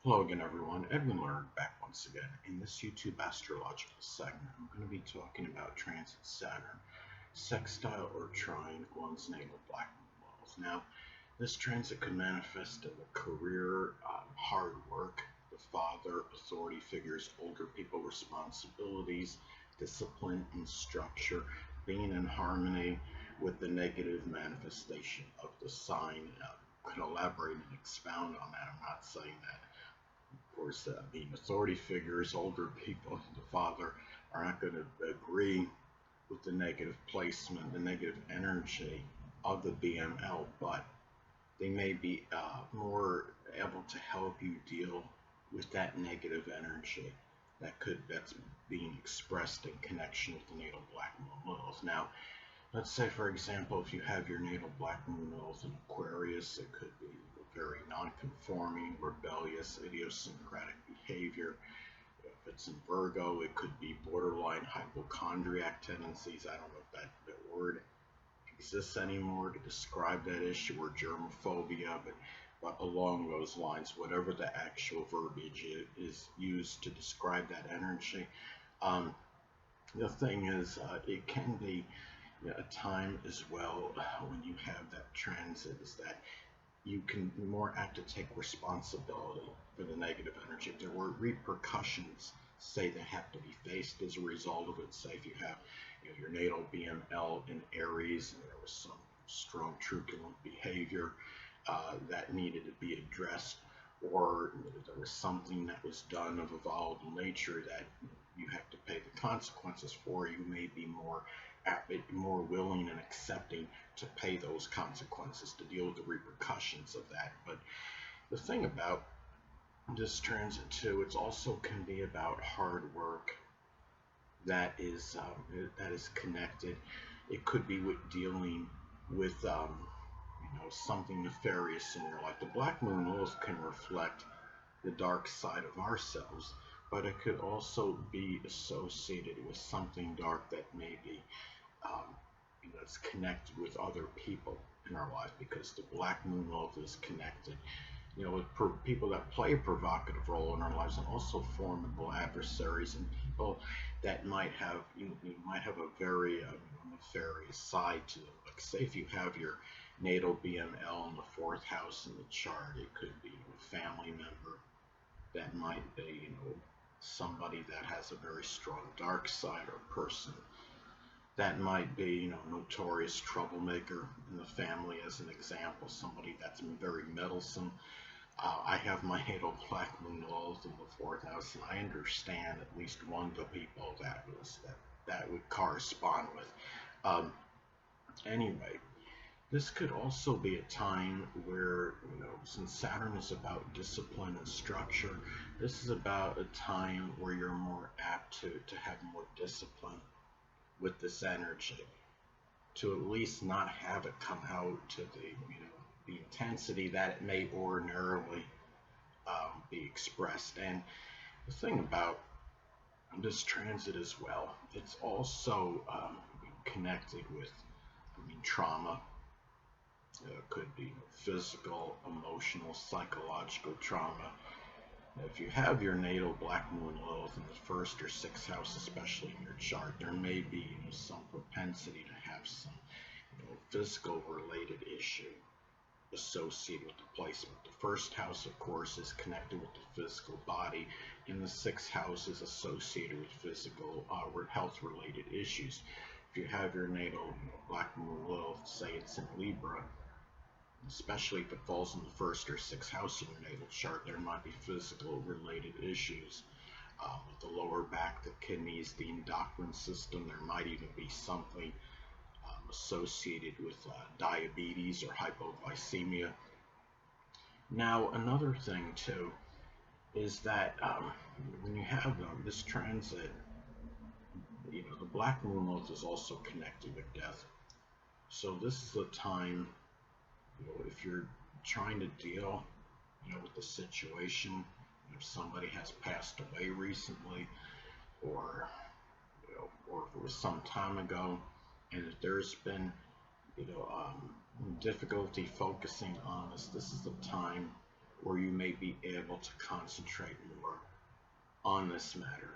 Hello again, everyone. Edwin Learnard back once again. In this YouTube astrological segment, I'm going to be talking about transit Saturn, sextile or trine one's natal Black Moon Lilith. Now, this transit could manifest in the career, hard work, the father, authority figures, older people, responsibilities, discipline, and structure, being in harmony with the negative manifestation of the sign. Could elaborate and expound on that. I'm not saying that of course, being authority figures, older people, the father, are not going to agree with the negative placement, the negative energy of the BML, but they may be more able to help you deal with that negative energy that's being expressed in connection with the natal Black Moon Lilith. Now, let's say, for example, if you have your natal Black Moon Lilith in Aquarius, it could be very non-conforming, rebellious, idiosyncratic behavior. If it's in Virgo, it could be borderline hypochondriac tendencies. I don't know if that word exists anymore to describe that issue, or germophobia, but along those lines, whatever the actual verbiage is used to describe that energy. The thing is, it can be a time as well when you have that transit is that you can be more apt to take responsibility for the negative energy. If there were repercussions, say, that have to be faced as a result of it, say if you have your natal BML in Aries and there was some strong truculent behavior that needed to be addressed, or there was something that was done of a volatile nature that you have to pay the consequences for, you may be more willing and accepting to pay those consequences, to deal with the repercussions of that. But the thing about this transit too, it also can be about hard work that is connected. It could be with dealing with something nefarious in your life. The Black Moon Lilith can reflect the dark side of ourselves, but it could also be associated with something dark that may be it's connected with other people in our life, because the Black Moon Lilith is connected, with people that play a provocative role in our lives, and also formidable adversaries and people that might have might have a very nefarious side to them. Like, say if you have your natal BML in the fourth house in the chart, it could be a family member that might be somebody that has a very strong dark side, or person that might be, notorious troublemaker in the family, as an example, somebody that's very meddlesome. I have my natal Black Moon Lilith in the fourth house, and I understand at least one of the people that would correspond with. Anyway, this could also be a time where, since Saturn is about discipline and structure, this is about a time where you're more apt to have more discipline with this energy, to at least not have it come out to the intensity that it may ordinarily be expressed. And the thing about this transit as well, it's also connected with trauma. Could be physical, emotional, psychological trauma. If you have your natal Black Moon Lilith in the first or sixth house, especially in your chart, there may be some propensity to have some physical related issue associated with the placement. The first house, of course, is connected with the physical body, and the sixth house is associated with physical health related issues. If you have your natal Black Moon Lilith, say it's in Libra, especially if it falls in the first or sixth house in your natal chart, there might be physical related issues with the lower back, the kidneys, the endocrine system. There might even be something associated with diabetes or hypoglycemia. Now, another thing too is that when you have this transit, the Black Moon Lilith is also connected with death. So this is a time, if you're trying to deal, with the situation, if somebody has passed away recently, or if it was some time ago, and if there's been, difficulty focusing on this, this is the time where you may be able to concentrate more on this matter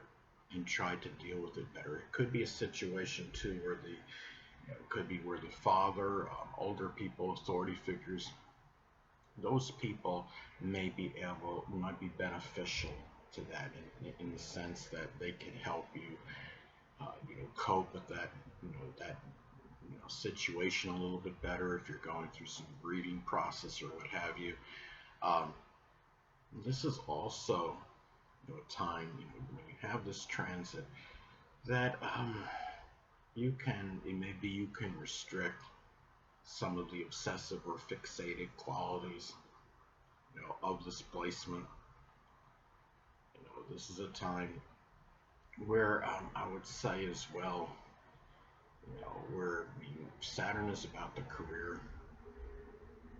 and try to deal with it better. It could be a situation too where it could be where the father, older people, authority figures, those people might be beneficial to that in the sense that they can help you, cope with that, that situation a little bit better if you're going through some grieving process or what have you. Um, this is also a time, when you have this transit that maybe you can restrict some of the obsessive or fixated qualities, of this placement. This is a time where I would say as well, where Saturn is about the career.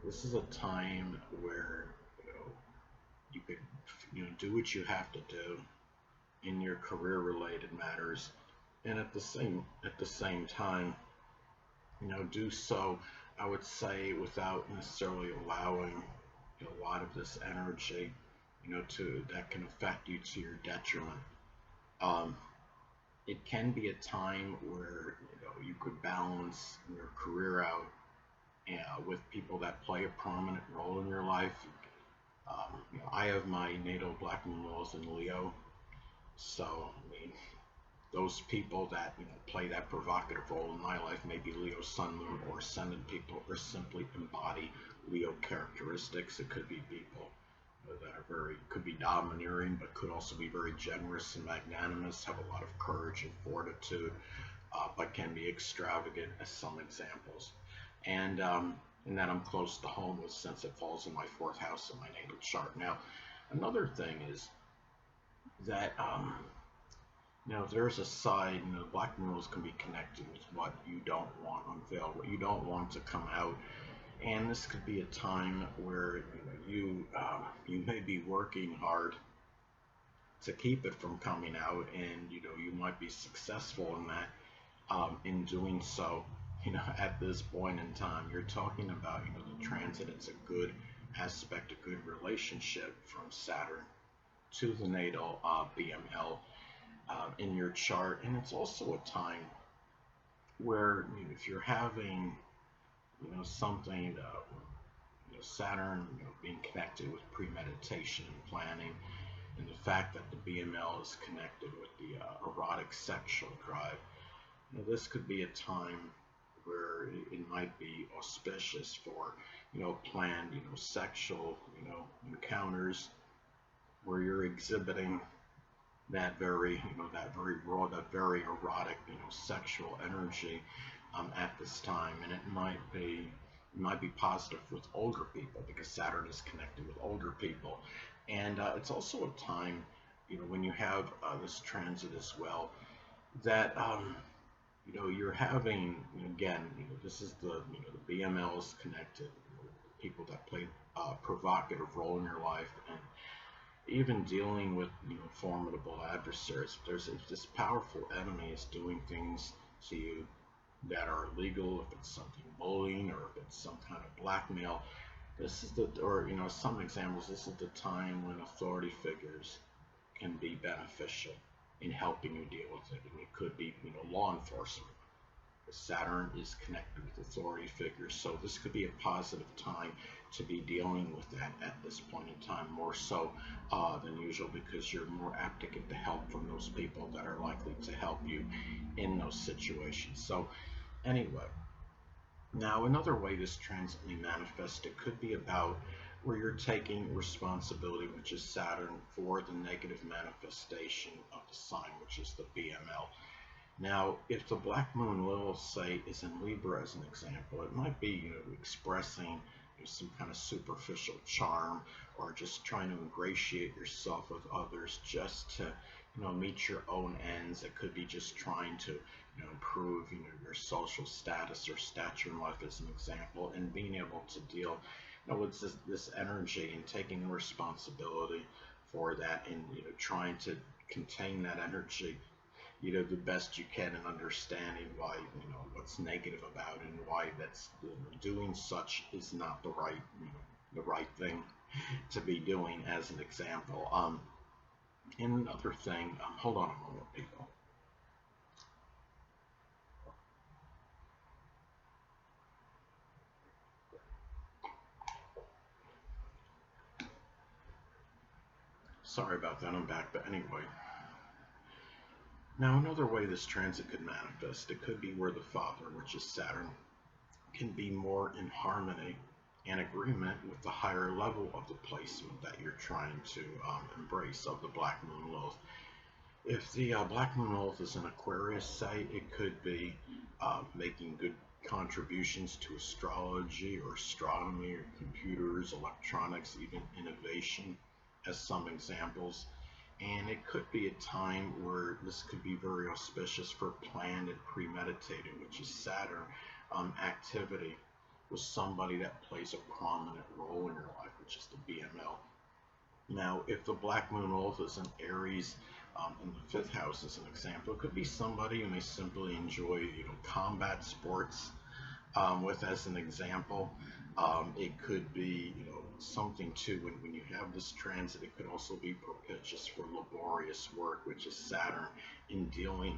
This is a time where you could do what you have to do in your career related matters, and at the same time, do so, I would say, without necessarily allowing a lot of this energy that can affect you to your detriment. It can be a time where you could balance your career out with people that play a prominent role in your life. I have my natal Black Moon Lilith in Leo, so those people that play that provocative role in my life may be Leo Sun, Moon, or Ascendant people, or simply embody Leo characteristics. It could be people that could be domineering, but could also be very generous and magnanimous, have a lot of courage and fortitude, but can be extravagant, as some examples. And that I'm close to home with, since it falls in my 4th house in my natal chart. Now, another thing is that there's a side, Black Moons can be connected with what you don't want unveiled, what you don't want to come out. And this could be a time where you may be working hard to keep it from coming out, and you might be successful in that. In doing so, at this point in time, you're talking about the transit. It's a good aspect, a good relationship from Saturn to the natal BML in your chart, and it's also a time where if you're having something, Saturn being connected with premeditation and planning, and the fact that the BML is connected with the erotic sexual drive, this could be a time where it might be auspicious for planned sexual encounters, where you're exhibiting that very raw, that very erotic sexual energy at this time. And it might be positive with older people, because Saturn is connected with older people. And it's also a time when you have this transit as well, that you're having, again, this is the BML is connected, people that play a provocative role in your life, and even dealing with formidable adversaries. If this powerful enemy is doing things to you that are illegal, if it's something bullying, or if it's some kind of blackmail, this is some examples, this is the time when authority figures can be beneficial in helping you deal with it. And it could be law enforcement. Saturn is connected with authority figures, so this could be a positive time to be dealing with that at this point in time, more so than usual, because you're more apt to get the help from those people that are likely to help you in those situations. So anyway, now another way this transit may manifest, it could be about where you're taking responsibility, which is Saturn, for the negative manifestation of the sign, which is the BML. Now, if the Black Moon Lilith, say, is in Libra as an example, it might be expressing some kind of superficial charm, or just trying to ingratiate yourself with others just to meet your own ends. It could be just trying to improve your social status or stature in life, as an example, and being able to deal with this energy and taking responsibility for that, and trying to contain that energy the best you can, and understanding why what's negative about it, and why that's doing such is not the right thing. to be doing as an example. And another thing, hold on a moment, people. Sorry about that, I'm back, but anyway. Now, another way this transit could manifest, it could be where the father, which is Saturn, can be more in harmony and agreement with the higher level of the placement that you're trying to embrace of the Black Moon Lilith. If the Black Moon Lilith is an Aquarius site, it could be making good contributions to astrology or astronomy or computers, electronics, even innovation as some examples. And it could be a time where this could be very auspicious for planned and premeditated, which is Saturn activity with somebody that plays a prominent role in your life, which is the BML. Now, if the Black Moon Lilith is in Aries in the 5th house, as an example, it could be somebody who may simply enjoy, combat sports. With as an example, it could be, something too. When you have this transit, it could also be propitious for laborious work, which is Saturn, in dealing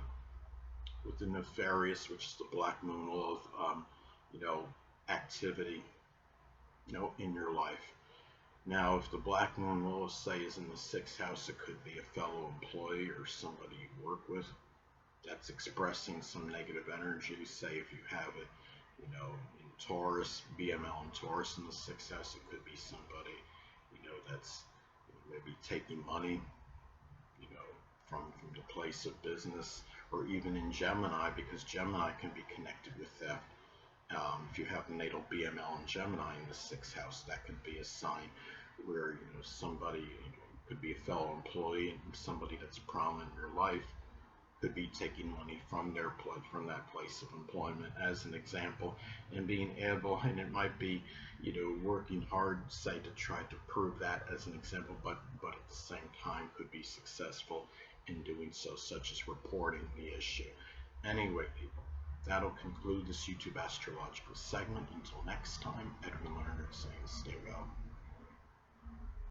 with the nefarious, which is the Black Moon Lilith, activity, in your life. Now, if the Black Moon Lilith, say, is in the 6th house, it could be a fellow employee or somebody you work with that's expressing some negative energy. Say if you have it, in Taurus, BML and Taurus in the 6th house, it could be somebody, that's maybe taking money, from the place of business, or even in Gemini, because Gemini can be connected with theft. If you have natal BML and Gemini in the 6th house, that could be a sign where somebody could be a fellow employee, somebody that's prominent in your life could be taking money from that place of employment, as an example, and being able, and it might be working hard, say, to try to prove that as an example, but at the same time could be successful in doing so, such as reporting the issue. Anyway, people, that'll conclude this YouTube astrological segment. Until next time, Edwin Learnard saying stay well.